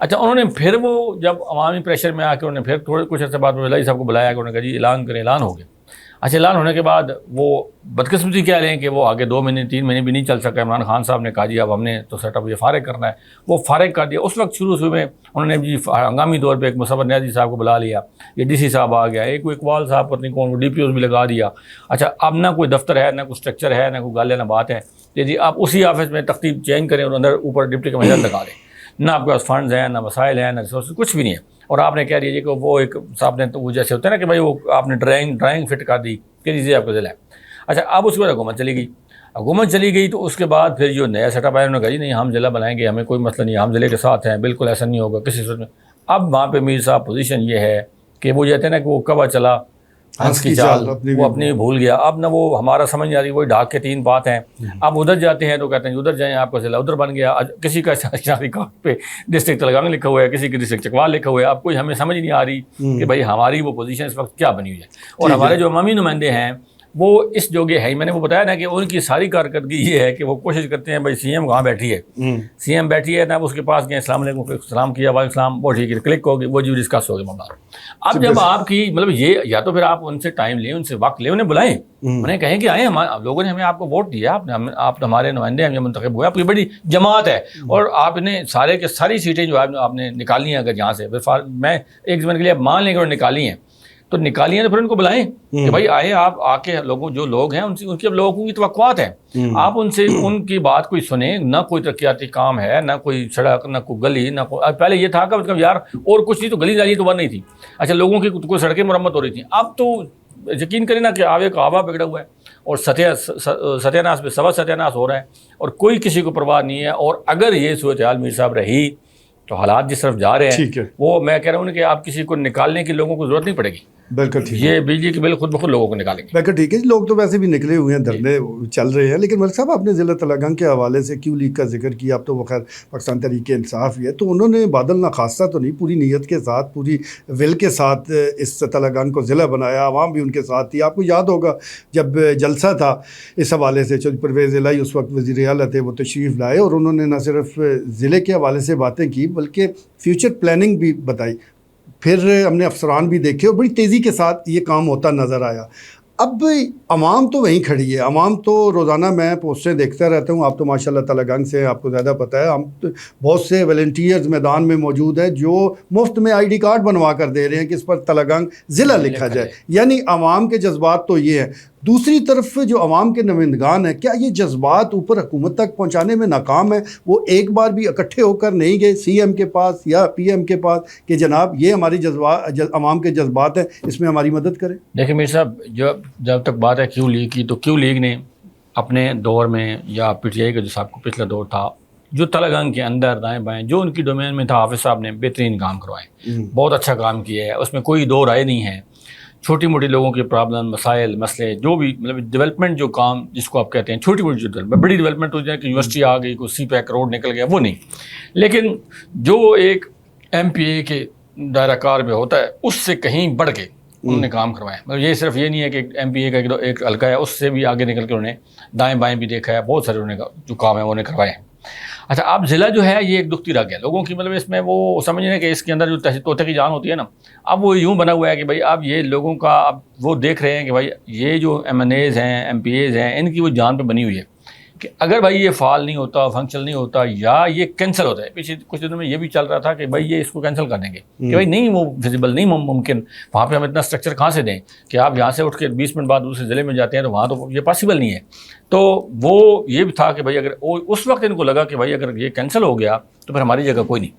اچھا انہوں نے پھر وہ جب عوامی پریشر میں آ کے انہوں نے پھر تھوڑے کچھ عرصے بعد ولائی صاحب کو بلایا کہ انہوں نے کہا جی اعلان کریں، اعلان ہو گیا. اچھا اعلان ہونے کے بعد وہ بدقسمتی کیا لیں کہ وہ آگے 2 مہینے 3 مہینے بھی نہیں چل سکا. عمران خان صاحب نے کہا جی اب ہم نے تو سیٹ اپ یہ فارغ کرنا ہے، وہ فارغ کر دیا. اس وقت شروع میں انہوں نے جی ہنگامی طور پہ ایک مصور نیازی صاحب کو بلا لیا، یہ ڈی سی صاحب آ گیا، ایک اقبال صاحب پتہ نہیں کون ڈی پی اوز بھی لگا دیا. اچھا اب نہ کوئی دفتر ہے، نہ کوئی اسٹرکچر ہے، نہ کوئی گل ہے، نہ بات ہے. جی آپ اسی آفس میں تختیب چینج کریں اور اندر اوپر ڈپٹی کمشنر لگا دیں. نہ آپ کے پاس فنڈز ہیں، نہ وسائل ہیں، نہ ریسورسز، کچھ بھی نہیں ہے. اور آپ نے کہہ دیجیے کہ وہ ایک صاحب نے تو وہ جیسے ہوتا ہے نا کہ بھائی وہ آپ نے ڈرائنگ فٹ کر دی کہ جی آپ کا ضلع ہے. اچھا اب اس کے بعد حکومت چلی گئی تو اس کے بعد پھر جو نیا سیٹ اپ آیا انہوں نے کہا جی نہیں ہم ضلع بنائیں گے، ہمیں کوئی مسئلہ نہیں، ہم ضلع کے ساتھ ہیں، بالکل ایسا نہیں ہوگا کسی صورت میں. اب وہاں پہ میر صاحب پوزیشن یہ ہے کہ وہ کہتے ہیں نا کہ وہ کبا چلا ہنس کی چال، وہ اپنی بھول گیا. اب نہ وہ ہمارا سمجھ نہیں آ رہی، وہی ڈھاک کے 3 بات ہیں. اب ادھر جاتے ہیں تو کہتے ہیں ادھر جائیں، آپ کا ضلع ادھر بن گیا. کسی کا شہری کارڈ پہ ڈسٹرکٹ تلنگانہ لکھا ہوا ہے، کسی کی ڈسٹرکٹ چکوال لکھا ہوا ہے. اب کوئی ہمیں سمجھ نہیں آ رہی کہ بھائی ہماری وہ پوزیشن اس وقت کیا بنی ہوئی ہے. اور ہمارے جو عوامی نمائندے ہیں وہ اس جوگے ہے. میں نے وہ بتایا نا کہ ان کی ساری کارکردگی یہ ہے کہ وہ کوشش کرتے ہیں بھائی سی ایم کہاں بیٹھی ہے، سی ایم بیٹھی ہے نا، اس کے پاس گئے السلام علیکم، سلام کیا، وعلیکم السلام، وہ ٹھیک ہے، کلک ہوگی، وہ جو ڈسکس ہوگی معاملہ. اب جب آپ کی مطلب یہ یا تو پھر آپ ان سے ٹائم لیں، ان سے وقت لیں، انہیں بلائیں، انہیں کہیں کہ آئیں، لوگوں نے ہمیں آپ کو ووٹ دیا، آپ ہمارے نمائندے ہیں، منتخب ہوئے، آپ کی بڑی جماعت ہے اور آپ نے سارے کے ساری سیٹیں جو ہے آپ نے نکالنی ہیں. اگر یہاں سے میں ایک زمانے کے لیے مان لیں کہ انہوں نے نکالی ہیں تو نکالی ہیں تو پھر ان کو بلائیں کہ بھائی آئے، آپ آ کے جو لوگ ہیں ان کی اب لوگوں کی توقعات ہیں، آپ ان سے ان کی بات کوئی سنیں. نہ کوئی ترقیاتی کام ہے، نہ کوئی سڑک، نہ کوئی گلی، نہ کوئی پہلے یہ تھا کہ مطلب یار اور کچھ نہیں تو گلی نالی تو بن نہیں تھی. اچھا لوگوں کی کوئی سڑکیں مرمت ہو رہی تھیں. اب تو یقین کریں نا کہ آوے کا آبا بگڑا ہوا ہے اور ستیہ ناس پہ سوا ستیہ ناس ہو رہا ہے اور کوئی کسی کو پرواہ نہیں ہے. اور اگر یہ صورتحال میر صاحب رہی تو حالات جس طرف جا رہے ہیں وہ میں کہہ رہا ہوں کہ آپ کسی کو نکالنے کی لوگوں کو ضرورت نہیں پڑے گی. بالکل ٹھیک ہے، یہ بجلی کے بل خود بخود لوگوں کو نکالیں گے. بالکل ٹھیک ہے. لوگ تو ویسے بھی نکلے ہوئے ہیں، دھرنے چل رہے ہیں. لیکن ملک صاحب آپ نے ضلع تلنگانہ کے حوالے سے کیو لیگ کا ذکر کیا. اب تو وہ خیر پاکستان تحریک انصاف ہی ہے، تو انہوں نے بادل ناخواستہ تو نہیں، پوری نیت کے ساتھ، پوری ول کے ساتھ اس تلنگانہ کو ضلع بنایا. عوام بھی ان کے ساتھ تھی. آپ کو یاد ہوگا جب جلسہ تھا اس حوالے سے، چودھری پرویز الہی اس وقت وزیر اعلیٰ تھے، وہ تشریف لائے اور انہوں نے نہ صرف ضلع کے حوالے سے باتیں کی بلکہ فیوچر پلاننگ بھی بتائی. پھر ہم نے افسران بھی دیکھے اور بڑی تیزی کے ساتھ یہ کام ہوتا نظر آیا. اب عوام تو وہیں کھڑی ہے، عوام تو روزانہ میں پوسٹیں دیکھتا رہتا ہوں. آپ تو ماشاءاللہ تلنگانہ سے، آپ کو زیادہ پتہ ہے. ہم بہت سے والنٹیئرز میدان میں موجود ہیں جو مفت میں آئی ڈی کارڈ بنوا کر دے رہے ہیں کہ اس پر تلنگانہ ضلع لکھا جائے. یعنی عوام کے جذبات تو یہ ہیں. دوسری طرف جو عوام کے نمائندگان ہیں، کیا یہ جذبات اوپر حکومت تک پہنچانے میں ناکام ہیں؟ وہ ایک بار بھی اکٹھے ہو کر نہیں گئے سی ایم کے پاس یا پی ایم کے پاس کہ جناب یہ ہماری جذبات، عوام کے جذبات ہیں، اس میں ہماری مدد کریں؟ دیکھیں میر صاحب، جب تک بات ہے کیو لیگ کی، تو کیو لیگ نے اپنے دور میں یا پی ٹی آئی کا جو صاحب کو پچھلا دور تھا، جو تلنگانہ کے اندر دائیں بائیں جو ان کی ڈومین میں تھا، حافظ صاحب نے بہترین کام کروائے، بہت اچھا کام کیا ہے. اس میں کوئی دو رائے نہیں ہے. چھوٹی موٹی لوگوں کے پرابلم، مسائل، مسئلے، جو بھی مطلب ڈیولپمنٹ جو کام جس کو آپ کہتے ہیں چھوٹی موٹی جو ڈیولپمنٹ، بڑی ڈیولپمنٹ ہو جائے کہ یونیورسٹی آ گئی، کوئی سی پیک روڈ نکل گیا، وہ نہیں. لیکن جو ایک ایم پی اے کے دائرہ کار میں ہوتا ہے اس سے کہیں بڑھ کے انہوں نے کام کروایا. مطلب یہ صرف یہ نہیں ہے کہ ایم پی اے کا ایک حلقہ ہے، اس سے بھی آگے نکل کے انہوں نے دائیں بائیں بھی دیکھا ہے، بہت سارے انہوں نے جو کام ہے وہ انہیں کروائے ہیں. اچھا اب ضلع جو ہے یہ ایک دکھتی رہ گیا لوگوں کی، مطلب اس میں وہ سمجھ رہے ہیں کہ اس کے اندر جو طوطے کی جان ہوتی ہے نا، اب وہ یوں بنا ہوا ہے کہ بھائی اب یہ لوگوں کا اب وہ دیکھ رہے ہیں کہ بھائی یہ جو ایم این ایز ہیں، ایم پی ایز ہیں، ان کی وہ جان پہ بنی ہوئی ہے کہ اگر بھائی یہ فعال نہیں ہوتا، فنکشن نہیں ہوتا یا یہ کینسل ہوتا ہے. پیچھے کچھ دنوں میں یہ بھی چل رہا تھا کہ بھائی یہ اس کو کینسل کر دیں گے کہ بھائی نہیں، وہ ویزیبل نہیں ممکن، وہاں پہ ہم اتنا اسٹرکچر کہاں سے دیں کہ آپ یہاں سے اٹھ کے 20 منٹ بعد دوسرے ضلع میں جاتے ہیں تو وہاں تو یہ پاسبل نہیں ہے. تو وہ یہ بھی تھا کہ بھائی اگر اس وقت ان کو لگا کہ بھائی اگر یہ کینسل ہو گیا تو پھر ہماری جگہ کوئی نہیں.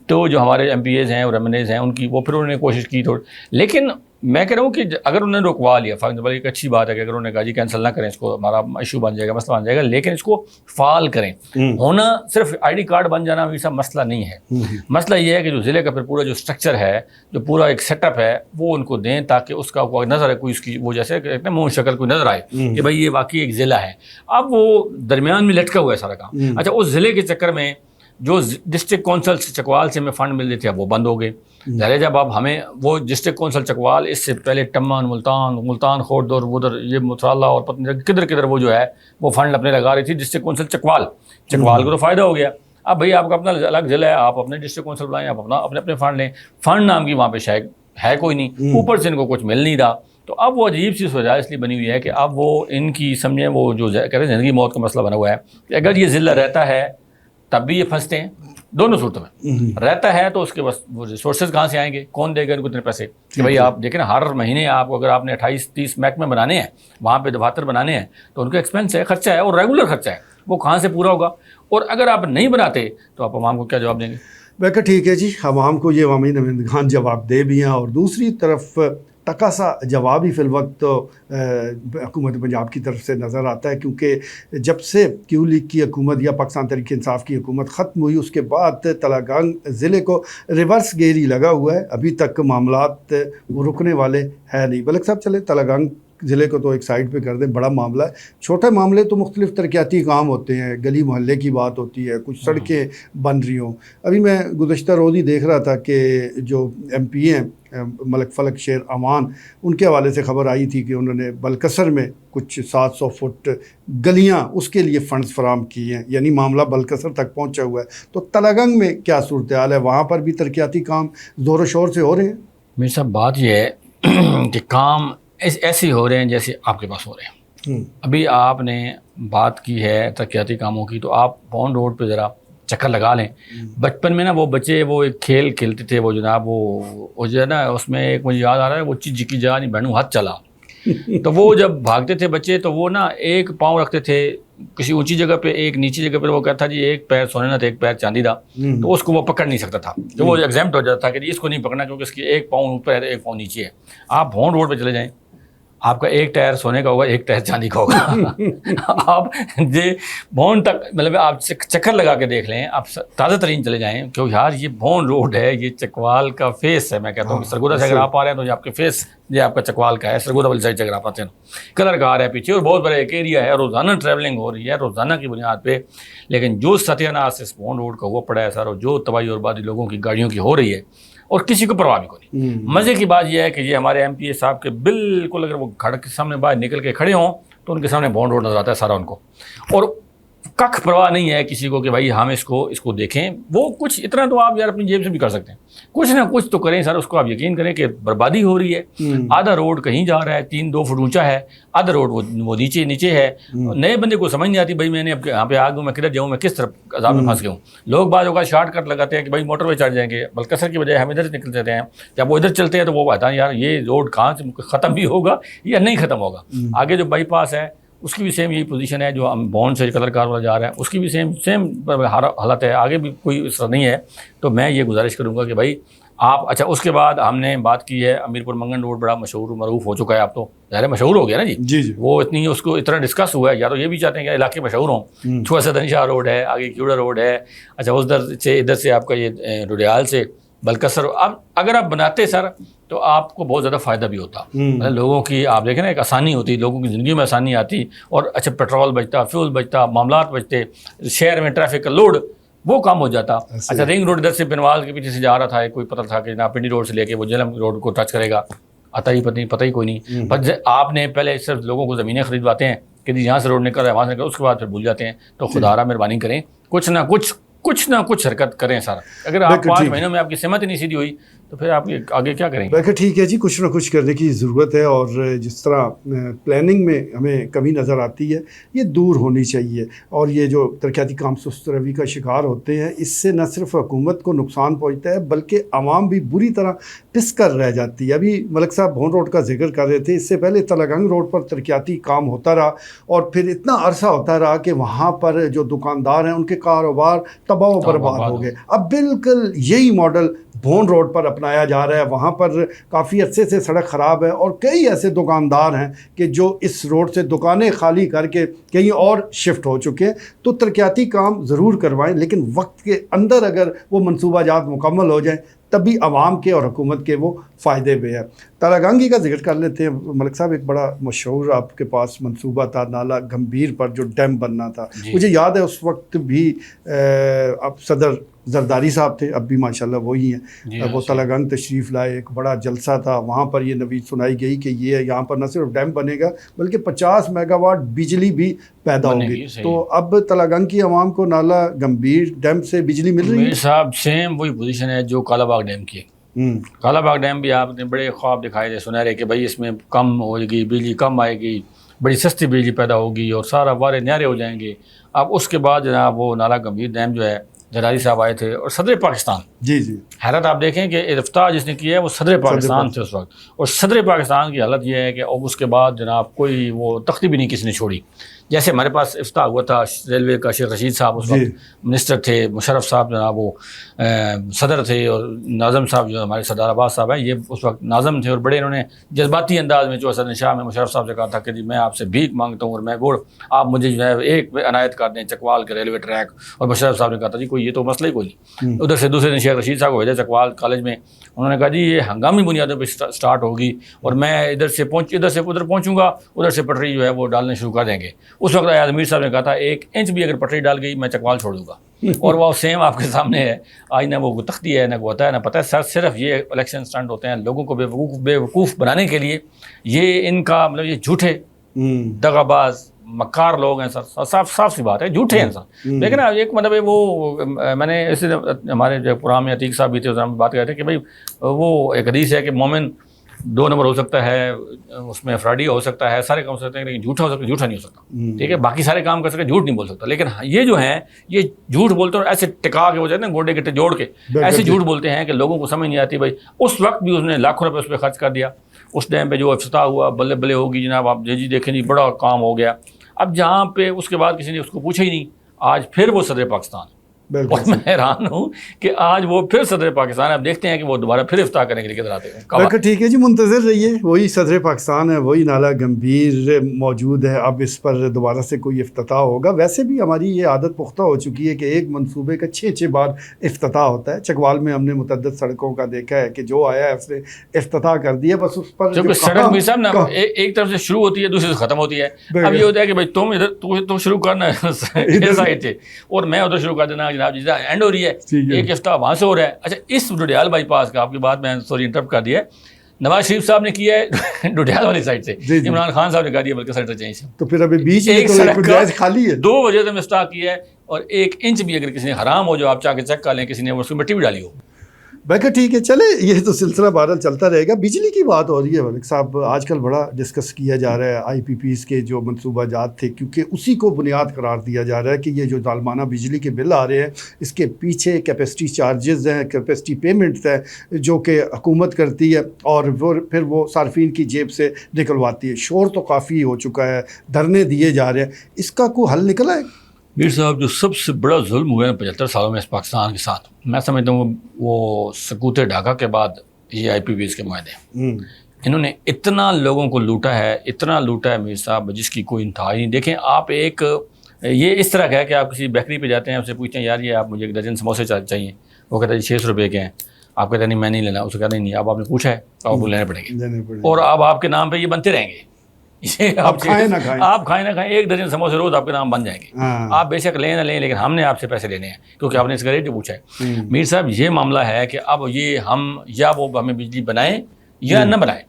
تو جو ہمارے ایم پی ایز ہیں اور ایم این ایز ہیں ان کی وہ پھر انہوں نے کوشش کی تھوڑی. لیکن میں کہہ رہا ہوں کہ اگر انہوں نے رکوا لیا، فار ایگزامپل ایک اچھی بات ہے کہ اگر انہوں نے کہا جی کینسل نہ کریں اس کو، ہمارا ایشو بن جائے گا، مسئلہ بن جائے گا، لیکن اس کو فعال کریں. ہونا صرف آئی ڈی کارڈ بن جانا ہمیشہ مسئلہ نہیں ہے. مسئلہ یہ ہے کہ جو ضلع کا پھر پورا جو اسٹرکچر ہے، جو پورا ایک سیٹ اپ ہے، وہ ان کو دیں تاکہ اس کا کوئی نظر ہے، کوئی اس کی وہ جیسے منہ شکل کوئی نظر آئے کہ بھائی یہ واقعی ایک ضلع ہے. اب وہ درمیان میں لٹکا ہوا ہے سارا کام. اچھا اس ضلع کے چکر میں جو ڈسٹرکٹ کونسل چکوال سے ہمیں فنڈ مل رہے تھے اب وہ بند ہو گئے. ظاہر جب اب ہمیں وہ ڈسٹرکٹ کونسل چکوال اس سے پہلے ٹمن، ملتان خورد اور ادھر یہ متھرالہ اور پتہ نہیں کدھر کدھر وہ جو ہے وہ فنڈ اپنے لگا رہی تھی ڈسٹرکٹ کونسل چکوال کو تو فائدہ ہو گیا. اب بھائی آپ کا اپنا الگ ضلع ہے, آپ اپنے ڈسٹرکٹ کونسل بنائیں, آپ اپنا اپنے اپنے فنڈ لیں, فنڈ نام کی وہاں پہ شاید ہے کوئی نہیں, اوپر سے ان کو کچھ مل نہیں رہا. تو اب وہ عجیب سی وجہ اس لیے بنی ہوئی ہے کہ اب وہ ان کی سمجھیں وہ جو کہتے ہیں زندگی موت کا مسئلہ بنا ہوا ہے کہ اگر یہ ضلع رہتا ہے تب بھی یہ پھنستے ہیں, دونوں صورتوں میں. رہتا ہے تو اس کے بس وہ ریسورسز کہاں سے آئیں گے, کون دے گا ان کو اتنے پیسے کہ بھائی آپ دیکھیں نا ہر مہینے آپ کو اگر آپ نے 28-30 محکمے بنانے ہیں, وہاں پہ دفاتر بنانے ہیں, تو ان کا ایکسپینس ہے, خرچہ ہے, اور ریگولر خرچہ ہے, وہ کہاں سے پورا ہوگا. اور اگر آپ نہیں بناتے تو آپ عوام کو کیا جواب دیں گے؟ بلکہ ٹھیک ہے جی, عوام کو یہ عوامی نمائندگان جواب دے بھی ہیں, اور دوسری طرف تقاضا جواب ہی فی الوقت حکومت پنجاب کی طرف سے نظر آتا ہے, کیونکہ جب سے کیو لیگ کی حکومت یا پاکستان تحریک انصاف کی حکومت ختم ہوئی اس کے بعد تلنگانہ ضلع کو ریورس گیئر لگا ہوا ہے. ابھی تک معاملات وہ رکنے والے ہیں نہیں. ملک صاحب چلے تلنگانہ ضلع کو تو ایک سائڈ پہ کر دیں, بڑا معاملہ ہے. چھوٹے معاملے تو مختلف ترقیاتی کام ہوتے ہیں, گلی محلے کی بات ہوتی ہے, کچھ سڑکیں بن رہی ہوں. ابھی میں گزشتہ روز ہی دیکھ رہا تھا کہ جو ایم پی ہیں ملک فلک شیر امان, ان کے حوالے سے خبر آئی تھی کہ انہوں نے بلکسر میں کچھ 700 فٹ گلیاں اس کے لیے فنڈز فراہم کی ہیں, یعنی معاملہ بلکسر تک پہنچا ہوا ہے. تو تلنگانہ میں کیا صورتحال ہے, وہاں پر بھی ترقیاتی کام زور و شور سے ہو رہے ہیں؟ میرے صاحب بات یہ ہے کہ کام ایسے ہو رہے ہیں جیسے آپ کے پاس ہو رہے ہیں. ابھی آپ نے بات کی ہے ترقیاتی کاموں کی, تو آپ بونڈ روڈ پہ ذرا چکر لگا لیں. بچپن میں نا وہ بچے وہ ایک کھیل کھیلتے تھے, وہ جناب وہ جو ہے نا اس میں ایک مجھے یاد آ رہا ہے, وہ چیز کی جا نہیں بہنوں ہاتھ چلا. تو وہ جب بھاگتے تھے بچے تو وہ نا ایک پاؤں رکھتے تھے کسی اونچی جگہ پہ, ایک نیچی جگہ پہ. وہ کہتا تھا جی ایک پیر سونے تھا ایک پیر چاندی تھا, تو اس کو وہ پکڑ نہیں سکتا تھا. تو وہ ایگزامپٹ ہو جاتا تھا کہ اس کو نہیں پکڑنا کیونکہ اس کی ایک پاؤں اوپر ہے ایک پاؤں نیچے ہے. آپ بھون روڈ پہ چلے جائیں, آپ کا ایک ٹائر سونے کا ہوگا ایک ٹائر چاندی کا ہوگا. آپ یہ بھون تک مطلب آپ چکر لگا کے دیکھ لیں, آپ تازہ ترین چلے جائیں, کیوں یار یہ بھون روڈ ہے, یہ چکوال کا فیس ہے. میں کہتا ہوں کہ سرگودا سے اگر آپ آ رہے ہیں تو یہ آپ کے فیس یہ آپ کا چکوال کا ہے, سرگودا والی سائڈ سے اگر آپ آتے ہیں کلر کا آ رہا ہے پیچھے, اور بہت بڑا ایک ایریا ہے, روزانہ ٹریولنگ ہو رہی ہے روزانہ کی بنیاد پہ. لیکن جو ستیہ ناش اس بھون روڈ کا ہوا پڑا ہے سر, اور جو تباہی اور بربادی لوگوں کی گاڑیوں کی ہو رہی ہے, اور کسی کو پرواہ بھی کو نہیں. مزے کی بات یہ ہے کہ یہ ہمارے ایم پی اے صاحب کے بالکل اگر وہ گھر کے سامنے باہر نکل کے کھڑے ہوں تو ان کے سامنے بونڈ روڈ نظر آتا ہے سارا ان کو, اور ککھ پرواہ نہیں ہے کسی کو کہ بھائی ہم اس کو دیکھیں. وہ کچھ اتنا تو آپ یار اپنی جیب سے بھی کر سکتے ہیں, کچھ نہ کچھ تو کریں سر. اس کو آپ یقین کریں کہ بربادی ہو رہی ہے. آدھا روڈ کہیں جا رہا ہے 3-2 فٹ اونچا ہے, آدھا روڈ وہ نیچے ہے. نئے بندے کو سمجھ نہیں آتی بھائی میں نے اب یہاں پہ آ گیا, میں کدھر جاؤں, میں کس طرف عذاب میں پھنس گیا ہوں. لوگ بعض اوقات شارٹ کٹ لگاتے ہیں کہ بھائی موٹر وے چڑھ جائیں گے, بلکسر کی بجائے ہم ادھر سے نکل جاتے ہیں. جب وہ ادھر چلتے ہیں تو وہ بتائیں یار یہ روڈ کہاں سے ختم بھی ہوگا یا نہیں ختم ہوگا. آگے جو بائی پاس ہے اس کی بھی سیم یہی پوزیشن ہے, جو ہم بونڈ سے قطر کار والا جا رہا ہے اس کی بھی سیم حالت ہے, آگے بھی کوئی اس طرح نہیں ہے. تو میں یہ گزارش کروں گا کہ بھائی آپ اچھا اس کے بعد ہم نے بات کی ہے امیر پور منگن روڈ بڑا مشہور معروف ہو چکا ہے. آپ تو ظاہر مشہور ہو گیا نا جی. وہ اتنی اس کو اتنا ڈسکس ہوا ہے, یا تو یہ بھی چاہتے ہیں کہ علاقے مشہور ہوں. چھوٹا سا دنشاہ روڈ ہے, آگے کیوڑا روڈ ہے, اچھا ادھر سے آپ کا یہ ڈوڈیال سے بلکسر. اب اگر آپ بناتے سر تو آپ کو بہت زیادہ فائدہ بھی ہوتا. مطلب لوگوں کی آپ دیکھیں نا ایک آسانی ہوتی, لوگوں کی زندگی میں آسانی آتی, اور اچھا پیٹرول بچتا, فیول بچتا, معاملات بچتے, شہر میں ٹریفک کا لوڈ وہ کام ہو جاتا. اچھا رنگ روڈ ادھر سے بنوال کے پیچھے سے جا رہا تھا, کوئی پتہ تھا کہ جناب پنڈی روڈ سے لے کے وہ جہلم روڈ کو ٹچ کرے گا, پتہ ہی کوئی نہیں. بس آپ نے پہلے صرف لوگوں کو زمینیں خریدواتے ہیں کہ یہاں سے روڈ نکل رہا ہے وہاں سے نکل, اس کے بعد پھر بھول جاتے ہیں. تو خدا را مہربانی کریں, کچھ نہ کچھ حرکت کریں سر. اگر آپ 5 مہینوں میں آپ کی سمت ہی نہیں سیدھی ہوئی تو پھر آپ آگے کیا کریں گے؟ ٹھیک ہے جی, کچھ نہ کچھ کرنے کی ضرورت ہے, اور جس طرح پلاننگ میں ہمیں کمی نظر آتی ہے یہ دور ہونی چاہیے. اور یہ جو ترقیاتی کام سست روی کا شکار ہوتے ہیں, اس سے نہ صرف حکومت کو نقصان پہنچتا ہے بلکہ عوام بھی بری طرح پس کر رہ جاتی ہے. ابھی ملک صاحب بھون روڈ کا ذکر کر رہے تھے, اس سے پہلے تلنگانہ روڈ پر ترقیاتی کام ہوتا رہا, اور پھر اتنا عرصہ ہوتا رہا کہ وہاں پر جو دکاندار ہیں ان کے کاروبار تباہ و برباد ہو گئے. اب بالکل یہی ماڈل بھون روڈ پر اپنایا جا رہا ہے. وہاں پر کافی عرصے سے سڑک خراب ہے, اور کئی ایسے دکاندار ہیں کہ جو اس روڈ سے دکانیں خالی کر کے کہیں اور شفٹ ہو چکے ہیں. تو ترقیاتی کام ضرور کروائیں, لیکن وقت کے اندر اگر وہ منصوبہ جات مکمل ہو جائیں تبھی عوام کے اور حکومت کے وہ فائدے بھی ہیں. تلنگانہ کا ذکر کر لیتے ہیں ملک صاحب. ایک بڑا مشہور آپ کے پاس منصوبہ تھا نالا گمبھیر پر جو ڈیم بننا تھا. مجھے یاد ہے اس وقت بھی اب صدر زرداری صاحب تھے, اب بھی ماشاءاللہ وہی ہیں. وہ تلنگانہ تشریف لائے, ایک بڑا جلسہ تھا, وہاں پر یہ نوید سنائی گئی کہ یہاں پر نہ صرف ڈیم بنے گا بلکہ 50 میگا واٹ بجلی بھی پیدا ہوگی. تو اب تلنگانہ کی عوام کو نالا گمبھیر ڈیم سے بجلی مل رہی ہے صاحب؟ سیم وہی پوزیشن ہے جو کالا باغ ڈیم کی. کالا باغ ڈیم بھی آپ نے بڑے خواب دکھائے تھے سنہرے کہ بھائی اس میں کم ہوئے گی بجلی، کم آئے گی، بڑی سستی بجلی پیدا ہوگی اور سارا وارے نیارے ہو جائیں گے. اب اس کے بعد جناب وہ نالا گمبھیر ڈیم جو ہے جراری صاحب آئے تھے اور صدر پاکستان، جی جی حیرت آپ دیکھیں کہ افتتاح جس نے کیا ہے وہ صدر پاکستان تھے اس وقت. اور صدر پاکستان کی حالت یہ ہے کہ اب اس کے بعد جناب کوئی وہ تختی بھی نہیں کسی نے چھوڑی. جیسے ہمارے پاس افتتاح ہوا تھا ریلوے کا، شیخ رشید صاحب اس وقت منسٹر تھے، مشرف صاحب جناب وہ صدر تھے، اور ناظم صاحب جو ہمارے سردار عباس صاحب ہیں یہ اس وقت ناظم تھے، اور بڑے انہوں نے جذباتی انداز میں جو صدر شاہ میں مشرف صاحب سے کہا تھا کہ جی میں آپ سے بھیک مانگتا ہوں اور میں ووٹ آپ مجھے جو ہے ایک عنایت کر دیں چکوال کے ریلوے ٹریک. اور مشرف صاحب نے کہا تھا جی کوئی یہ تو مسئلہ ہی کوئی نہیں. ادھر سے دوسرے دن شیخ رشید صاحب کو بھیجا چکوال کالج میں، انہوں نے کہا جی یہ ہنگامی بنیادوں پہ اسٹارٹ ہوگی اور میں ادھر سے ادھر پہنچوں گا، ادھر سے پٹری جو ہے وہ ڈالنے شروع کر دیں گے. اس وقت ایاز امیر صاحب نے کہا تھا 1 انچ بھی اگر پٹری ڈال گئی میں چکوال چھوڑ دوں گا. اور وہ سیم آپ کے سامنے ہے آج، نہ وہ تختی ہے نہ وہ ہوتا ہے نہ پتہ ہے. سر صرف یہ الیکشن اسٹنٹ ہوتے ہیں لوگوں کو بے وقوف بنانے کے لیے. یہ ان کا مطلب یہ جھوٹے دغا باز مکار لوگ ہیں سر، صاف سی بات ہے، جھوٹے ہیں سر. لیکن ایک مطلب وہ میں نے اس ہمارے جو پرام عتیق صاحب بھی تھے ہم بات کر رہے تھے کہ بھائی وہ ایک حدیث ہے کہ مومن 2 نمبر ہو سکتا ہے، اس میں افرادی ہو سکتا ہے، سارے کام ہو سکتے ہیں، لیکن جھوٹا ہو سکتا ہے جھوٹا نہیں ہو سکتا. ٹھیک ہے، باقی سارے کام کر سکتے جھوٹ نہیں بول سکتا. لیکن یہ جو ہیں یہ جھوٹ بولتے ہیں اور ایسے ٹکا کے ہو جاتے ہیں گوڈے گٹے جوڑ کے ایسے جھوٹ بولتے ہیں کہ لوگوں کو سمجھ نہیں آتی. بھائی اس وقت بھی اس نے لاکھوں روپے اس پہ خرچ کر دیا. اس ٹائم پہ جو افتتاح ہوا بلے بلے ہوگی جناب، آپ جی دیکھیں جی بڑا کام ہو گیا. اب جہاں پہ اس کے بعد کسی نے اس کو پوچھا ہی نہیں، آج پھر وہ صدر پاکستان. اور میں حیران ہوں کہ آج وہ پھر صدر پاکستان ہے. اب دیکھتے ہیں کہ وہ دوبارہ پھر افتتاح کرنے کے لیے کدھر آتے ہیں. ٹھیک ہے جی، منتظر رہیے. وہی صدر پاکستان ہے، وہی نالا گمبھیر موجود ہے. اب اس پر دوبارہ سے کوئی افتتاح ہوگا. ویسے بھی ہماری یہ عادت پختہ ہو چکی ہے کہ ایک منصوبے کا 6 بار افتتاح ہوتا ہے. چکوال میں ہم نے متعدد سڑکوں کا دیکھا ہے کہ جو آیا ہے اس نے افتتاح کر دیا. بس اس پر سڑک بھی صاحب نا ایک طرف سے شروع ہوتی ہے دوسری سے ختم ہوتی ہے. اب یہ ہوتا ہے کہ بھائی تم ادھر تو شروع کرنا سائڈ سے اور میں ادھر شروع کر دینا جناب جی اینڈ ہو رہی ہے. ایک افتتاح وہاں سے ہو رہا ہے. اچھا اس ڈوڈیال بائی پاس کا آپ کی بات میں سوری انٹرپٹ کر دیا ہے، نواز شریف صاحب نے کیا ہے ڈوڈیال والی سائڈ سے، عمران خان صاحب نے کہا دیا بلکہ سیکٹر چینج سے. تو پھر ابھی بیچ میں گنجائش خالی ہے. 2 وجہ سے افتتاح کیا ہے اور 1 انچ بھی اگر کسی نے حرام ہو جو آپ چاہ کے چیک کر لیں کسی نے اس کی مٹی بھی ڈالی ہو. بلکہ ٹھیک ہے چلے، یہ تو سلسلہ بہرحال چلتا رہے گا. بجلی کی بات ہو رہی ہے ملک صاحب، آج کل بڑا ڈسکس کیا جا رہا ہے آئی پی پیز کے جو منصوبہ جات تھے، کیونکہ اسی کو بنیاد قرار دیا جا رہا ہے کہ یہ جو ظالمانہ بجلی کے بل آ رہے ہیں اس کے پیچھے کیپیسٹی چارجز ہیں، کیپیسٹی پیمنٹس ہیں جو کہ حکومت کرتی ہے اور پھر وہ صارفین کی جیب سے نکلواتی ہے. شور تو کافی ہو چکا ہے، دھرنے دیے جا رہے ہیں، اس کا کوئی حل نکلا ہے؟ میر صاحب جو سب سے بڑا ظلم ہوا ہے 75 سالوں میں اس پاکستان کے ساتھ، میں سمجھتا ہوں وہ سکوت ڈھاکہ کے بعد یہ آئی پی پیز کے معاہدے انہوں نے اتنا لوگوں کو لوٹا ہے، اتنا لوٹا ہے میر صاحب جس کی کوئی انتہا نہیں. دیکھیں آپ ایک یہ اس طرح کا ہے کہ آپ کسی بیکری پہ جاتے ہیں، آپ سے پوچھتے ہیں یار یہ آپ مجھے 1 درجن سموسے چاہیے، وہ کہتا ہے 600 روپے کے ہیں. آپ کہتے ہیں نہیں میں نہیں لینا، اسے کہتے ہیں نہیں اب آپ نے پوچھا ہے تو آپ کو لینے پڑیں گے اور اب آپ کے نام پہ یہ بنتے رہیں گے. آپ کھائیں نہ کھائیں 1 درجن سموسے روز آپ کے نام بن جائیں گے. آپ بے شک لیں نہ لیں لیکن ہم نے آپ سے پیسے لینے ہیں کیونکہ آپ نے اس کا ریٹ پوچھا ہے. میر صاحب یہ معاملہ ہے کہ اب یہ ہم یا وہ ہمیں بجلی بنائیں یا نہ بنائیں.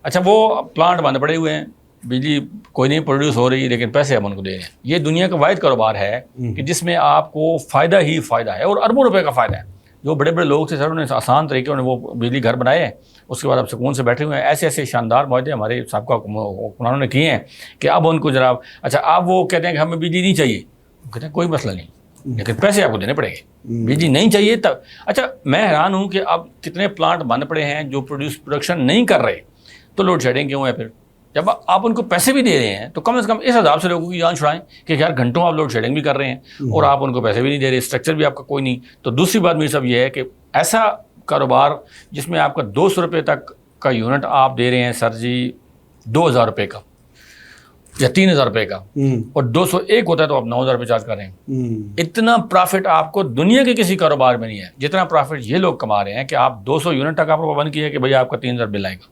اچھا وہ پلانٹ بند پڑے ہوئے ہیں، بجلی کوئی نہیں پروڈیوس ہو رہی لیکن پیسے ہم ان کو دے رہے ہیں. یہ دنیا کا واحد کاروبار ہے کہ جس میں آپ کو فائدہ ہی فائدہ ہے اور اربوں روپے کا فائدہ ہے. جو بڑے بڑے لوگ تھے سر انہوں نے آسان طریقے انہوں نے وہ بجلی گھر بنائے ہیں، اس کے بعد اب سکون سے بیٹھے ہوئے ہیں. ایسے ایسے شاندار معاہدے ہمارے سابقہ حکمرانوں نے کیے ہیں کہ اب ان کو جناب اچھا آپ وہ کہتے ہیں کہ ہمیں بجلی نہیں چاہیے، وہ کہتے ہیں کوئی مسئلہ نہیں لیکن پیسے آپ کو دینے پڑیں گے. بجلی نہیں چاہیے تب. اچھا میں حیران ہوں کہ اب کتنے پلانٹ بند پڑے ہیں جو پروڈکشن نہیں کر رہے، تو لوڈ شیڈنگ کیوں ہے؟ پھر جب آپ ان کو پیسے بھی دے رہے ہیں تو کم از کم اس حساب سے لوگوں کی جان چھڑائیں کہ یار گھنٹوں آپ لوڈ شیڈنگ بھی کر رہے ہیں اور آپ ان کو پیسے بھی نہیں دے رہے، اسٹرکچر بھی آپ کا کوئی نہیں. تو دوسری بات میر صاحب یہ ہے کہ ایسا کاروبار جس میں آپ کا 200 روپے تک کا یونٹ آپ دے رہے ہیں سر جی 2000 روپے کا یا 3000 روپے کا اور 201 ہوتا ہے تو آپ 9000 روپے چارج کر رہے ہیں. اتنا پرافٹ آپ کو دنیا کے کسی کاروبار میں نہیں ہے جتنا پرافٹ یہ لوگ کما رہے ہیں کہ آپ 200 یونٹ تک آپ کو پابند کیا ہے کہ بھائی آپ کا 3000 بل آئے گا.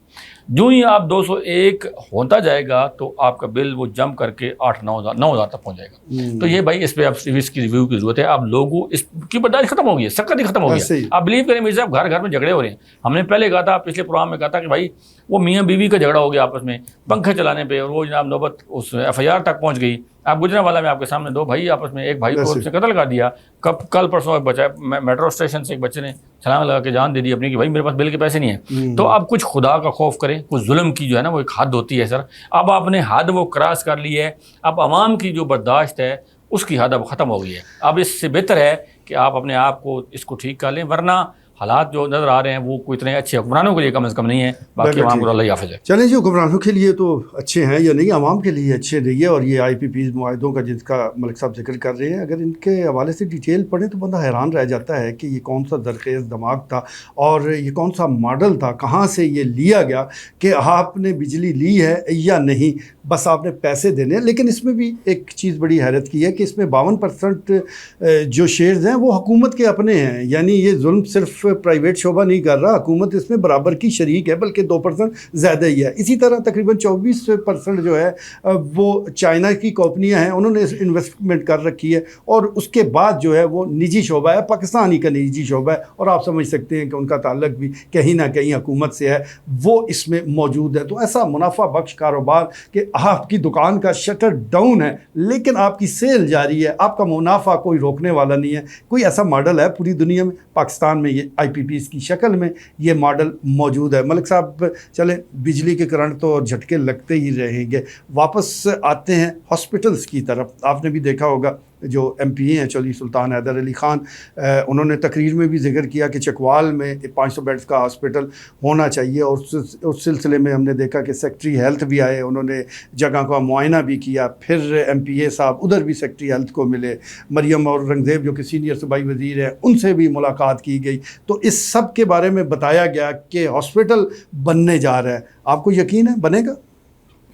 جو ہی آپ 201 ہوتا جائے گا تو آپ کا بل وہ جمپ کر کے 8-9 ہزار تک پہنچ جائے گا. تو یہ بھائی اس پہ اب اس کی ریویو کی ضرورت ہے. آپ لوگوں اس کی برداشت ختم ہو گئی ہے، سخت ہی ختم ہو گئی ہے. آپ بلیو کریں میر صاحب گھر گھر میں جھگڑے ہو رہے ہیں. ہم نے پہلے کہا تھا پچھلے پروگرام میں کہا تھا کہ بھائی وہ میاں بیوی کا جھگڑا ہو گیا آپس میں پنکھے چلانے پہ اور وہ جناب نوبت اس FIR تک پہنچ گئی. آپ گجرانوالہ میں آپ کے سامنے دو بھائی آپس میں، ایک بھائی کو اس نے قتل کر دیا، کل پرسوں بچہ میٹرو اسٹیشن سے ایک بچے نے چھلانگ لگا کے جان دے دی اپنی کہ بھائی میرے پاس بل کے پیسے نہیں ہیں. تو اب کچھ خدا کا خوف کریں، کچھ ظلم کی جو ہے نا وہ ایک حد ہوتی ہے سر. اب آپ نے حد وہ کراس کر لی ہے، اب عوام کی جو برداشت ہے اس کی حد اب ختم ہو گئی ہے. اب اس سے بہتر ہے کہ آپ اپنے آپ کو اس کو ٹھیک کر لیں، ورنہ حالات جو نظر آ رہے ہیں وہ کوئی اتنے اچھے حکمرانوں کے لیے کم از کم نہیں ہے، باقی عوام کو اللہ حافظ ہے. چلیں جی، حکمرانوں کے لیے تو اچھے ہیں یا نہیں، عوام کے لیے اچھے نہیں ہے. اور یہ آئی پی پیز معاہدوں کا جس کا ملک صاحب ذکر کر رہے ہیں، اگر ان کے حوالے سے ڈیٹیل پڑھیں تو بندہ حیران رہ جاتا ہے کہ یہ کون سا زرخیز دماغ تھا اور یہ کون سا ماڈل تھا، کہاں سے یہ لیا گیا کہ آپ نے بجلی لی ہے یا نہیں، بس آپ نے پیسے دینے. لیکن اس میں بھی ایک چیز بڑی حیرت کی ہے کہ اس میں 52% جو شیئرز ہیں وہ حکومت کے اپنے ہیں. یعنی یہ ظلم صرف پرائیویٹ شعبہ نہیں کر رہا، حکومت اس میں برابر کی شریک ہے، بلکہ 2% زیادہ ہی ہے. اسی طرح تقریباً 24% جو ہے وہ چائنا کی کمپنیاں ہیں، انہوں نے انویسٹمنٹ کر رکھی ہے. اور اس کے بعد جو ہے وہ نجی شعبہ ہے، پاکستانی کا نجی شعبہ ہے، اور آپ سمجھ سکتے ہیں کہ ان کا تعلق بھی کہیں نہ کہیں حکومت سے ہے، وہ اس میں موجود ہے. تو ایسا منافع بخش کاروبار کہ آپ کی دکان کا شٹر ڈاؤن ہے لیکن آپ کی سیل جاری ہے، آپ کا منافع کوئی روکنے والا نہیں ہے. کوئی ایسا ماڈل ہے پوری دنیا میں؟ پاکستان میں یہ آئی پی پیز کی شکل میں یہ ماڈل موجود ہے. ملک صاحب چلیں، بجلی کے کرنٹ تو جھٹکے لگتے ہی رہیں گے. واپس آتے ہیں ہاسپٹلس کی طرف. آپ نے بھی دیکھا ہوگا جو ایم پی اے ہیں چودھری سلطان حیدر علی خان، انہوں نے تقریر میں بھی ذکر کیا کہ چکوال میں 500 بیڈز کا ہاسپٹل ہونا چاہیے. اور اس سلسلے میں ہم نے دیکھا کہ سیکٹری ہیلتھ بھی آئے، انہوں نے جگہ کا معائنہ بھی کیا. پھر ایم پی اے صاحب ادھر بھی سیکٹری ہیلتھ کو ملے، مریم اور رنگزیب جو کہ سینئر صوبائی وزیر ہیں ان سے بھی ملاقات کی گئی. تو اس سب کے بارے میں بتایا گیا کہ ہاسپٹل بننے جا رہا ہے. آپ کو یقین ہے بنے گا؟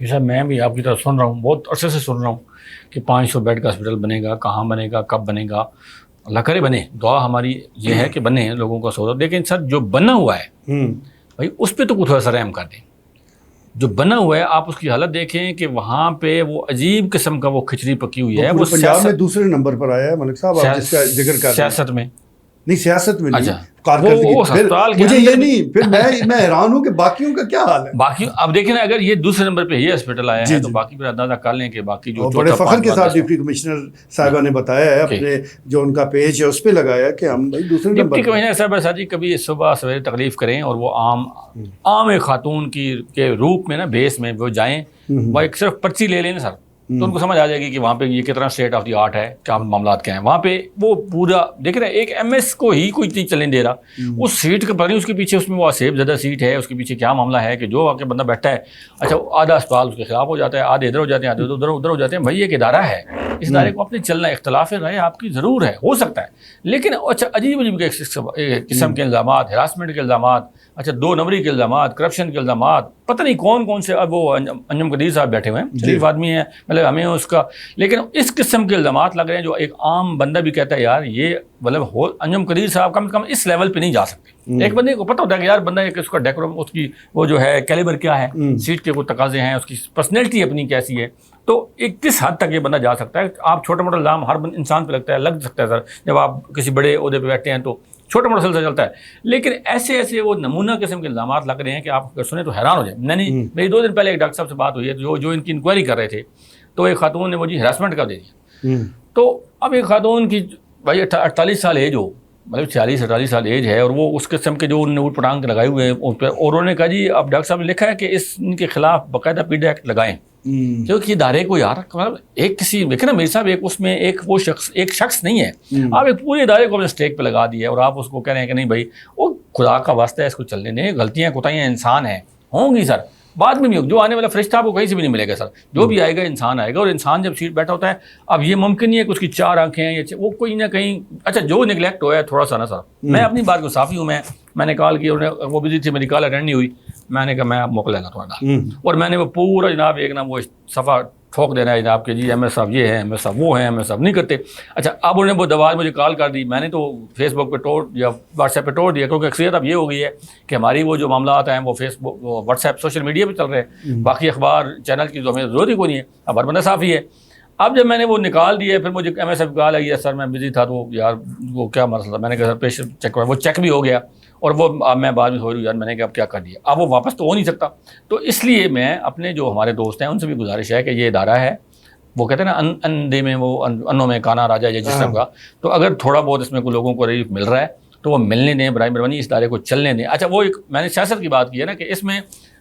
صاحب میں بھی آپ کی طرف سن رہا ہوں، بہت عرصے سے سن رہا ہوں کہ 500 بیڈ کا ہاسپٹل بنے گا. کہاں بنے گا، کب بنے گا؟ اللہ کرے بنے. دعا ہماری یہ ہے کہ بنے، لوگوں کا سوچ. لیکن سر جو بنا ہوا ہے بھائی اس پہ تو کچھ تھوڑا سا رحم کر دیں. جو بنا ہوا ہے آپ اس کی حالت دیکھیں کہ وہاں پہ وہ عجیب قسم کا وہ کھچڑی پکی ہوئی ہے. وہ پنجاب میں دوسرے نمبر پر آیا ہے ملک صاحب، آپ جس کا ذکر کر رہے ہیں. سیاست میں نہیں، سیاست میں نہیں، کارکردگی. مجھے یہ نہیں، پھر میں حیران ہوں کہ باقیوں کا کیا حال ہے. باقی اب دیکھیں نا، اگر یہ دوسرے نمبر پہ یہ ہاسپٹل آیا ہے تو باقی پھر اندازہ کر لیں کہ باقی جو بڑے فخر کے ساتھ ڈپٹی کمشنر صاحبہ نے بتایا ہے اپنے جو ان کا پیج ہے اس پہ لگایا کہ ہم بھائی دوسرے نمبر. ڈپٹی کمشنر صاحبہ ساتھ کبھی صبح سویرے تکلیف کریں اور وہ عام ایک خاتون کے روپ میں نا بیس میں وہ جائیں، وہ ایک صرف پرچی لے لیں نا سر، تو ان کو سمجھ آ جائے گی کہ وہاں پہ یہ کتنا اسٹیٹ آف دی آرٹ ہے، کیا معاملات کیا ہیں وہاں پہ. وہ پورا دیکھ رہے ہیں، ایک ایم ایس کو ہی کوئی چیز چلنے دے رہا. اس سیٹ کا پتہ نہیں اس کے پیچھے، اس میں وہ آصف زدہ سیٹ ہے، اس کے پیچھے کیا معاملہ ہے کہ جو آ کے بندہ بیٹھا ہے، اچھا آدھا اسپتال اس کے خلاف ہو جاتا ہے، آدھے ادھر ہو جاتے ہیں، آدھے ادھر ہو جاتے ہیں. بھائی ایک ادارہ ہے، اس ادارے کو اپنے چلنا، اختلاف رائے آپ کی ضرور ہے، ہو سکتا ہے، لیکن اچھا عجیب قسم کے الزامات، ہراسمنٹ کے الزامات، اچھا 2 نمبری کے الزامات، کرپشن کے الزامات، پتہ نہیں کون سے. اب وہ انجم قدیر صاحب بیٹھے ہوئے ہیں، شریف آدمی ہیں، مطلب ہمیں اس کا، لیکن اس قسم کے الزامات لگ رہے ہیں جو ایک عام بندہ بھی کہتا ہے یار یہ مطلب انجم قدیر صاحب کم از کم اس لیول پہ نہیں جا سکتے. ایک بندے کو پتہ ہوتا ہے کہ یار بندہ ایک اس کا ڈیکورم، اس کی وہ جو ہے کیلیبر کیا ہے، سیٹ کے کوئی تقاضے ہیں، اس کی پرسنالٹی اپنی کیسی ہے، تو ایک کس حد تک یہ بندہ جا سکتا ہے. آپ چھوٹا موٹا الزام ہر انسان پہ لگتا ہے، لگ سکتا ہے سر، جب آپ کسی بڑے عہدے پہ بیٹھتے ہیں تو چھوٹا موٹا سلسلہ چلتا ہے. لیکن ایسے وہ نمونہ قسم کے الزامات لگ رہے ہیں کہ آپ اگر سنیں تو حیران ہو جائیں. میری 2 دن پہلے ایک ڈاکٹر صاحب سے بات ہوئی ہے جو ان کی انکوائری کر رہے تھے، تو ایک خاتون نے وہ جی ہراسمنٹ کا دے دیا. تو اب ایک خاتون کی بھائی 48 سال ایج ہو، مطلب 46-48 سال ایج ہے، اور وہ اس قسم کے جو انہوں نے اوٹ پٹانگ لگائے ہوئے ہیں ان پہ، اور انہوں نے کہا جی اب ڈاکٹر صاحب نے لکھا ہے کہ ان کے خلاف باقاعدہ پی ڈی ایکٹ لگائیں، کیونکہ ادارے کو یار مطلب ایک کسی دیکھیں نا میرے صاحب، ایک اس میں ایک شخص نہیں ہے، آپ ایک پورے ادارے کو اپنے اسٹیک پہ لگا دیا اور آپ اس کو کہہ رہے ہیں کہ نہیں بھائی وہ خدا کا واسطہ ہے اس کو چلنے دیں، غلطیاں کوتاہیاں انسان ہیں، ہوں گی سر، بعد میں بھی جو آنے والا فرشتہ آپ کو کہیں سے بھی نہیں ملے گا سر، جو بھی آئے گا انسان آئے گا. اور انسان جب سیٹ بیٹھا ہوتا ہے، اب یہ ممکن نہیں ہے کہ اس کی 4 آنکھیں ہیں یا وہ کوئی نہ کہیں، اچھا جو نگلیکٹ ہوا ہے تھوڑا سا نا سر، میں اپنی بات کو صافی ہوں، میں نے کال کی، وہ بزی تھی، میری کال اٹینڈ نہیں ہوئی، میں نے کہا میں آپ موقع لینا تھوڑا، اور میں نے وہ پورا جناب ایک نا وہ صفحہ ٹھوک دینا ہے جناب کہ جی ایم ایس صاحب یہ ہے، ایم ایس صاحب وہ ہیں، ایم ایس صاحب نہیں کرتے. اچھا اب انہوں نے وہ دواز مجھے کال کر دی، میں نے تو فیس بک پہ توڑ یا واٹس ایپ پہ توڑ دیا، کیونکہ اکثریت اب یہ ہو گئی ہے کہ ہماری وہ جو معاملات ہیں وہ فیس بک، واٹس ایپ، سوشل میڈیا پہ چل رہے ہیں، باقی اخبار چینل کی تو ہمیں ضرورت ہی کوئی نہیں ہے، اب ہر بندہ صافی ہے. اب جب میں نے وہ نکال دیا، پھر مجھے ایم ایس ایف کال آئی ہے، سر میں بزی تھا تو یار وہ کیا مسئلہ تھا، میں نے کہا سر پیشنٹ چیک کرا، وہ چیک بھی ہو گیا، اور وہ میں بعد میں سوچ یار میں نے کہا اب کیا کر دیا، اب وہ واپس تو ہو نہیں سکتا. تو اس لیے میں اپنے جو ہمارے دوست ہیں ان سے بھی گزارش ہے کہ یہ ادارہ ہے، وہ کہتے ہیں نا اندھے میں وہ انوں میں کانا راجا یا جس طرح کا. تو اگر تھوڑا بہت اس میں کوئی لوگوں کو ریلیف مل رہا ہے تو وہ ملنے دیں، برائے مہربانی اس ادارے کو چلنے دیں. اچھا وہ ایک میں نے سیاست کی بات کی ہے نا کہ اس میں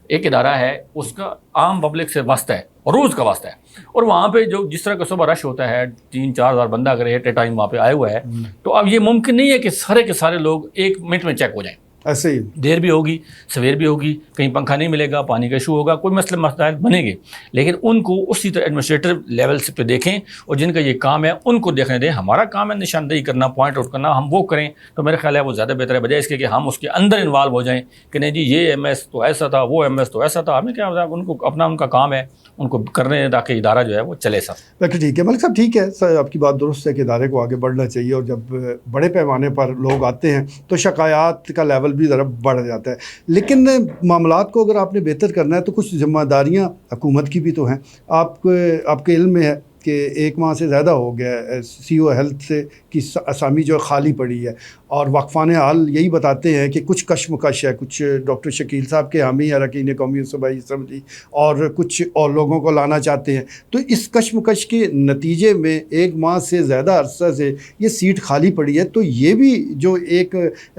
ایک ادارہ ہے اس کا عام پبلک سے واسطہ ہے اور روز کا واسطہ ہے، اور وہاں پہ جو جس طرح کا صبح رش ہوتا ہے 3-4 ہزار بندہ اگر ایٹ اے ٹائم وہاں پہ آیا ہوا ہے، تو اب یہ ممکن نہیں ہے کہ سارے کے سارے لوگ 1 منٹ میں چیک ہو جائیں. ایسے ہی دیر بھی ہوگی، سویر بھی ہوگی، کہیں پنکھا نہیں ملے گا، پانی کا ایشو ہوگا، کوئی مسائل بنے گے، لیکن ان کو اسی طرح ایڈمنسٹریٹو لیول سے پہ دیکھیں اور جن کا یہ کام ہے ان کو دیکھنے دیں. ہمارا کام ہے نشاندہی کرنا، پوائنٹ آؤٹ کرنا، ہم وہ کریں تو میرے خیال ہے وہ زیادہ بہتر ہے، بجائے اس کے کہ ہم اس کے اندر انوالو ہو جائیں کہ نہیں جی یہ ایم ایس تو ایسا تھا، وہ ایم ایس تو ایسا تھا. ہمیں کیا ہوتا ہے، ان کو اپنا ان کا کام ہے، ان کو کرنے دیں تاکہ ادارہ جو ہے وہ چلے. سر ٹھیک ہے ملک صاحب، ٹھیک ہے سر، آپ کی بات درست ہے کہ ادارے کو آگے بڑھنا چاہیے، اور جب بڑے پیمانے پر لوگ آتے ہیں تو شکایات کا لیول بھی ذرا بڑھ جاتا ہے. لیکن معاملات کو اگر آپ نے بہتر کرنا ہے تو کچھ ذمہ داریاں حکومت کی بھی تو ہیں. آپ کے علم میں ہے کہ 1 ماہ سے زیادہ ہو گیا ہے سی او ہیلتھ سے کی اسامی جو خالی پڑی ہے، اور وقفان حال یہی بتاتے ہیں کہ کچھ کشمکش ہے، کچھ ڈاکٹر شکیل صاحب کے حامی اراکین قومی صوبائی اسمبلی اور کچھ اور لوگوں کو لانا چاہتے ہیں. تو اس کشمکش کے نتیجے میں 1 ماہ سے زیادہ عرصہ سے یہ سیٹ خالی پڑی ہے. تو یہ بھی جو ایک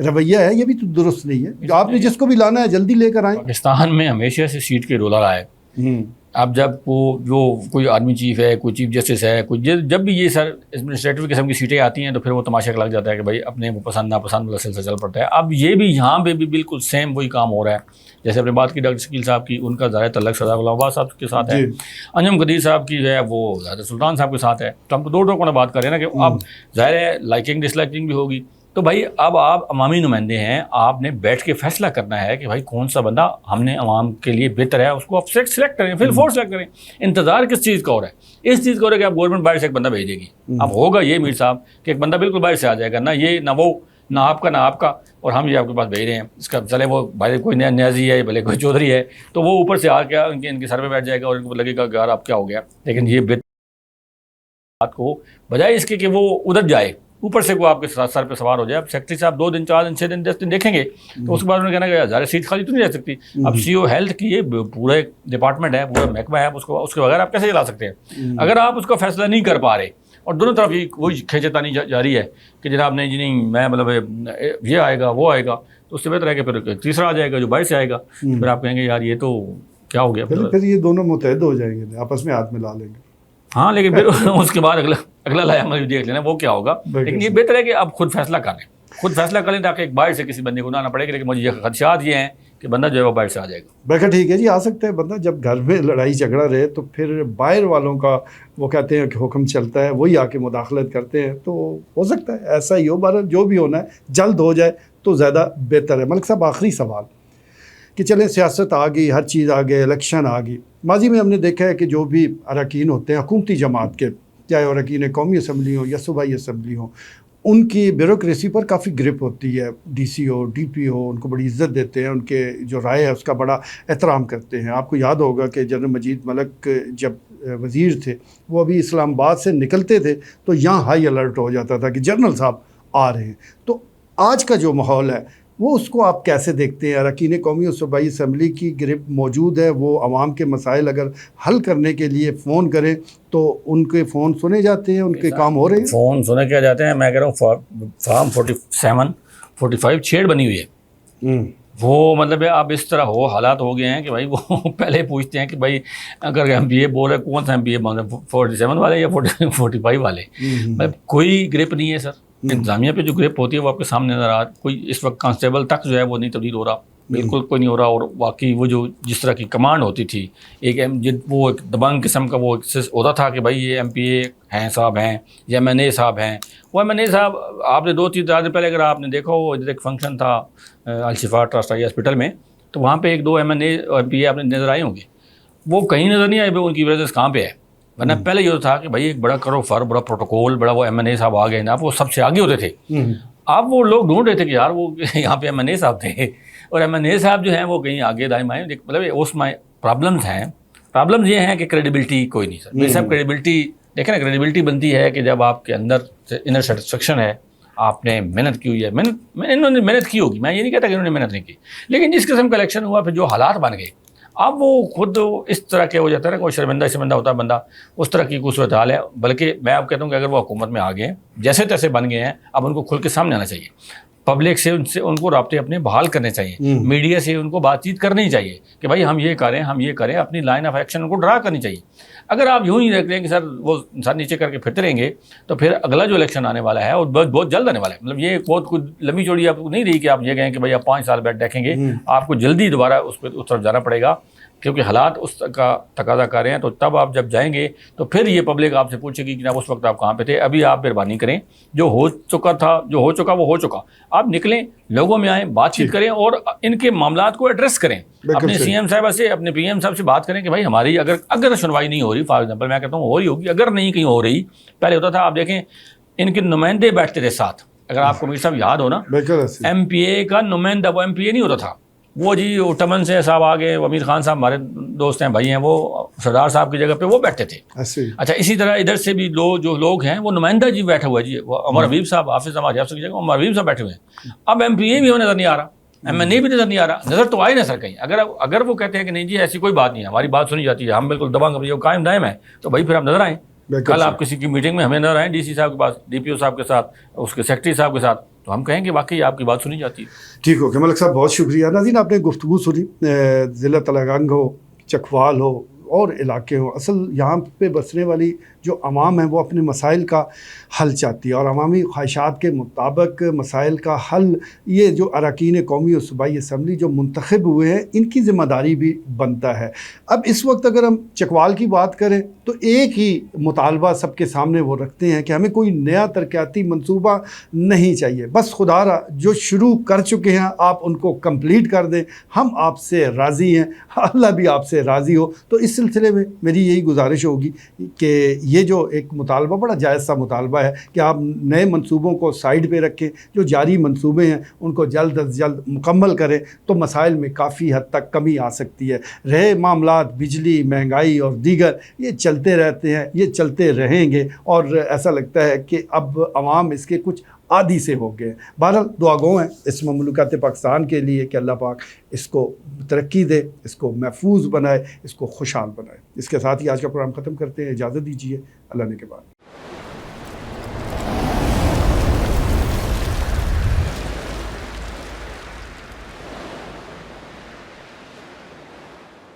رویہ ہے یہ بھی تو درست نہیں ہے. آپ نے جس کو بھی لانا ہے جلدی لے کر آئیں. پاکستان میں ہمیشہ سے سیٹ کے رولر آئے. اب جب جو کوئی آرمی چیف ہے، کوئی چیف جسٹس ہے، کوئی جب بھی یہ سر ایڈمنسٹریٹو قسم کی سیٹیں آتی ہیں تو پھر وہ تماشا لگ جاتا ہے کہ بھائی اپنے وہ پسند ناپسند والا سلسلہ چل پڑتا ہے. اب یہ بھی یہاں پہ بھی بالکل سیم وہی کام ہو رہا ہے. جیسے اپنے بات کی ڈاکٹر شکیل صاحب کی، ان کا ظاہر تعلق سردار غلام عباس صاحب کے ساتھ ہے. انجم قدیر صاحب کی جو ہے وہ ظاہر سلطان صاحب کے ساتھ ہے. تو ہم تو دو کو بات کر رہے ہیں نا کہ اب ظاہر ہے لائکنگ ڈس لائکنگ بھی ہوگی. تو بھائی اب آپ عوامی نمائندے ہیں، آپ نے بیٹھ کے فیصلہ کرنا ہے کہ بھائی کون سا بندہ ہم نے عوام کے لیے بہتر ہے، اس کو آپ سلیکٹ کریں، پھر فورس سلیکٹ کریں. انتظار کس چیز کا ہو رہا ہے؟ اس چیز کا ہو رہا ہے کہ آپ گورنمنٹ باہر سے ایک بندہ بھیج دے گی. اب ہوگا یہ میر صاحب کہ ایک بندہ بالکل باہر سے آ جائے گا، نہ یہ نہ وہ، نہ آپ کا نہ آپ کا، اور ہم یہ آپ کے پاس بھیج رہے ہیں. اس کا چلے وہ بھائی کوئی نیا نیازی ہے، بھلے کوئی چودھری ہے، تو وہ اوپر سے آ کے ان کے سر پہ بیٹھ جائے گا اور ان کو لگے گا کہ یار آپ کیا ہو گیا. لیکن یہ بات کو بجائے اس کے کہ وہ ادھر جائے، اوپر سے کوئی آپ کے سر پہ سوار ہو جائے. اب سیکرٹری صاحب 2 دن 4 دن 6 دن 10 دن دیکھیں گے تو اس کے بعد انہوں نے کہنا کہ ہزار سیٹ خالی تو نہیں رہ سکتی. اب سی او ہیلتھ کی یہ پورا ایک ڈپارٹمنٹ ہے، پورا محکمہ ہے، اس کے بغیر آپ کیسے چلا سکتے ہیں؟ اگر آپ اس کا فیصلہ نہیں کر پا رہے اور دونوں طرف وہی کھینچتانی جاری ہے کہ جناب نہیں جی نہیں میں مطلب یہ آئے گا وہ آئے گا، تو اس سے بہتر ہے کہ پھر تیسرا آ جائے گا جو باہر سے آئے گا. پھر آپ کہیں گے یار یہ تو کیا ہو گیا، پھر یہ دونوں متحد ہو جائیں گے، آپس میں ہاتھ ملا لیں گے. ہاں لیکن پھر اس کے بعد اگلا لایا عمل دیکھ لینا وہ کیا ہوگا. لیکن یہ بہتر ہے کہ آپ خود فیصلہ کریں، خود فیصلہ کریں تاکہ ایک باہر سے کسی بندے کو نہ آنا پڑے گا. لیکن مجھے یہ خدشات یہ ہیں کہ بندہ جو ہے وہ باہر سے آ جائے گا. بیٹھا ٹھیک ہے جی، آ سکتا ہے بندہ. جب گھر میں لڑائی جھگڑا رہے تو پھر باہر والوں کا وہ کہتے ہیں کہ حکم چلتا ہے، وہی آ کے مداخلت کرتے ہیں. تو ہو سکتا ہے ایسا ہی ہو. بہرحال جو بھی ہونا ہے جلد ہو جائے تو زیادہ بہتر ہے. ملک صاحب آخری سوال کہ چلیں سیاست آ گئی، ہر چیز آ گئی، الیکشن آ گئی. ماضی میں ہم نے دیکھا ہے کہ جو بھی اراکین ہوتے ہیں حکومتی جماعت کے، چاہے اراکین قومی اسمبلی ہوں یا صوبائی اسمبلی ہوں، ان کی بیوروکریسی پر کافی گرپ ہوتی ہے. ڈی سی ہو، ڈی پی ہو، ان کو بڑی عزت دیتے ہیں، ان کے جو رائے ہے اس کا بڑا احترام کرتے ہیں. آپ کو یاد ہوگا کہ جنرل مجید ملک جب وزیر تھے وہ ابھی اسلام آباد سے نکلتے تھے تو یہاں ہائی الرٹ ہو جاتا تھا کہ جنرل صاحب آ رہے ہیں. تو آج کا جو ماحول ہے وہ اس کو آپ کیسے دیکھتے ہیں؟ اراکین قومی اور صوبائی اسمبلی کی گرپ موجود ہے، وہ عوام کے مسائل اگر حل کرنے کے لیے فون کریں تو ان کے فون سنے جاتے ہیں، ان کے کام ہو رہے ہیں؟ فون سنے کیا جاتے ہیں؟ میں کہہ رہا ہوں فارم 47 45 چھیڑ بنی ہوئی ہے. وہ مطلب ہے اب اس طرح حالات ہو گئے ہیں کہ بھائی وہ پہلے پوچھتے ہیں کہ بھائی اگر ایم پی اے بول رہے کون سا ایم پی اے بول رہے 47 والے یا 45 والے. مطلب کوئی گرپ نہیں ہے سر. انتظامیہ پہ جو گرپ ہوتی ہے وہ آپ کے سامنے نظر آ رہا. کوئی اس وقت کانسٹیبل تک جو ہے وہ نہیں تبدیل ہو رہا، بالکل کوئی نہیں ہو رہا. اور واقعی وہ جو جس طرح کی کمانڈ ہوتی تھی، وہ ایک دبنگ قسم کا وہ ہوتا تھا کہ بھائی یہ ایم پی اے ہیں صاحب ہیں یا ایم این اے صاحب ہیں. وہ ایم این اے صاحب آپ نے 2-3 دن پہلے اگر آپ نے دیکھا ہو ادھر ایک فنکشن تھا الشفا ٹرسٹ آئی ہاسپٹل میں، تو وہاں پہ 1-2 ایم این اے اور ایم پی اے آپ نے نظر آئے ہوں گے. وہ کہیں نظر نہیں آئے ان کی وجہ سے کہاں پہ ہے. ورنہ پہلے یہ تھا کہ بھائی ایک بڑا کرو فر، بڑا پروٹوکول، بڑا وہ ایم این اے صاحب آ گئے نا، وہ سب سے آگے ہوتے تھے. اب وہ لوگ ڈھونڈ رہے تھے کہ یار وہ یہاں پہ ایم این اے صاحب تھے، اور ایم این اے صاحب جو ہیں وہ کہیں آگے دائیں بائیں. مطلب اس میں پرابلمز ہیں. پرابلمز یہ ہیں کہ کریڈیبلٹی کوئی نہیں سر. میرے صاحب کریڈیبلٹی دیکھیں نا، کریڈیبلٹی بنتی ہے کہ جب آپ کے اندر انر سیٹسفیکشن ہے، آپ نے محنت کی ہوئی ہے. انہوں نے محنت کی ہوگی، میں یہ نہیں کہتا کہ انہوں نے محنت نہیں کی، لیکن جس قسم کا الیکشن ہوا پھر جو حالات بن گئے، اب وہ خود اس طرح کے ہو جاتا ہے نا، کوئی شرمندہ ہوتا ہے بندہ، اس طرح کی کوئی صورت حال ہے. بلکہ میں اب کہتا ہوں کہ اگر وہ حکومت میں آ گئے ہیں، جیسے تیسے بن گئے ہیں، اب ان کو کھل کے سامنے آنا چاہیے. پبلک سے ان کو رابطے اپنے بحال کرنے چاہیے، میڈیا سے ان کو بات چیت کرنی چاہیے کہ بھائی ہم یہ کریں، ہم یہ کریں، اپنی لائن آف ایکشن ان کو ڈرا کرنی چاہیے. اگر آپ یوں ہی رکھ لیں کہ سر وہ سر نیچے کر کے پھرتے رہیں گے تو پھر اگلا جو الیکشن آنے والا ہے وہ بہت جلد آنے والا ہے. مطلب یہ بہت کچھ لمبی چوڑی آپ کو نہیں رہی کہ آپ یہ کہیں کہ بھائی آپ 5 سال بیٹھ دیکھیں گے. آپ کو جلدی دوبارہ اس طرف جانا پڑے گا، کیونکہ حالات اس کا تقاضا کر رہے ہیں. تو تب آپ جب جائیں گے تو پھر یہ پبلک آپ سے پوچھے گی کہ جناب اس وقت آپ کہاں پہ تھے. ابھی آپ مہربانی کریں، جو ہو چکا تھا، جو ہو چکا وہ ہو چکا. آپ نکلیں، لوگوں میں آئیں، بات چیت کریں اور ان کے معاملات کو ایڈریس کریں. اپنے سی ایم صاحبہ سے، اپنے پی ایم صاحب سے بات کریں کہ بھائی ہماری اگر سنوائی نہیں ہو رہی، فار ایگزامپل میں کہتا ہوں ہو رہی ہوگی، اگر نہیں کہیں ہو رہی، پہلے ہوتا تھا آپ دیکھیں ان کے نمائندے بیٹھتے تھے ساتھ. اگر آپ کو میر صاحب یاد ہو نا، ایم پی اے کا نمائندہ، وہ ایم پی اے نہیں ہوتا تھا، وہ جی ٹمن سے صاحب آگے، امیر خان صاحب ہمارے دوست ہیں، بھائی ہیں، وہ سردار صاحب کی جگہ پہ وہ بیٹھتے تھے. اچھا اسی طرح ادھر سے بھی جو لوگ ہیں وہ نمائندہ جی بیٹھا ہوا ہے جی، وہ عمر حبیب صاحب، حافظ احمد حافظ کی جگہ عمر حبیب صاحب بیٹھے ہوئے ہیں. اب ایم پی اے بھی ہمیں نظر نہیں آ رہا، ایم این اے بھی نظر نہیں آ رہا. نظر تو آئے نا سر کہیں. اگر وہ کہتے ہیں کہ نہیں جی ایسی کوئی بات نہیں ہے، ہماری بات سنی جاتی ہے، ہم بالکل دبنگ قائم دائم ہیں، تو بھائی پھر آپ نظر آئیں. کل آپ کسی کی میٹنگ میں ہمیں نظر آئیں، ڈی سی صاحب کے پاس، ڈی پی او صاحب کے ساتھ، اس کے سیکرٹری صاحب کے ساتھ، تو ہم کہیں کہ واقعی آپ کی بات سنی جاتی ہے. ٹھیک ہو کہ ملک صاحب، بہت شکریہ. ناظرین آپ نے گفتگو سنی، ضلع تلنگانگ ہو، چکوال ہو اور علاقے ہوں، اصل یہاں پہ بسنے والی جو عوام ہیں وہ اپنے مسائل کا حل چاہتی ہے، اور عوامی خواہشات کے مطابق مسائل کا حل یہ جو اراکین قومی اور صوبائی اسمبلی جو منتخب ہوئے ہیں ان کی ذمہ داری بھی بنتا ہے. اب اس وقت اگر ہم چکوال کی بات کریں تو ایک ہی مطالبہ سب کے سامنے وہ رکھتے ہیں کہ ہمیں کوئی نیا ترقیاتی منصوبہ نہیں چاہیے، بس خدا را جو شروع کر چکے ہیں آپ ان کو کمپلیٹ کر دیں، ہم آپ سے راضی ہیں، اللہ بھی آپ سے راضی ہو. تو اس سلسلے میں میری یہی گزارش ہوگی کہ یہ جو ایک مطالبہ بڑا جائز سا مطالبہ ہے کہ آپ نئے منصوبوں کو سائیڈ پہ رکھیں، جو جاری منصوبے ہیں ان کو جلد از جلد مکمل کریں تو مسائل میں کافی حد تک کمی آ سکتی ہے. رہے معاملات بجلی، مہنگائی اور دیگر، یہ چلتے رہتے ہیں، یہ چلتے رہیں گے، اور ایسا لگتا ہے کہ اب عوام اس کے کچھ عادی سے ہو گئے. بہرحال دعا گو ہیں اس مملکت پاکستان کے لیے کہ اللہ پاک اس کو ترقی دے، اس کو محفوظ بنائے، اس کو خوشحال بنائے. اس کے ساتھ ہی آج کا پروگرام ختم کرتے ہیں. اجازت دیجیے، اللہ نے کے بعد.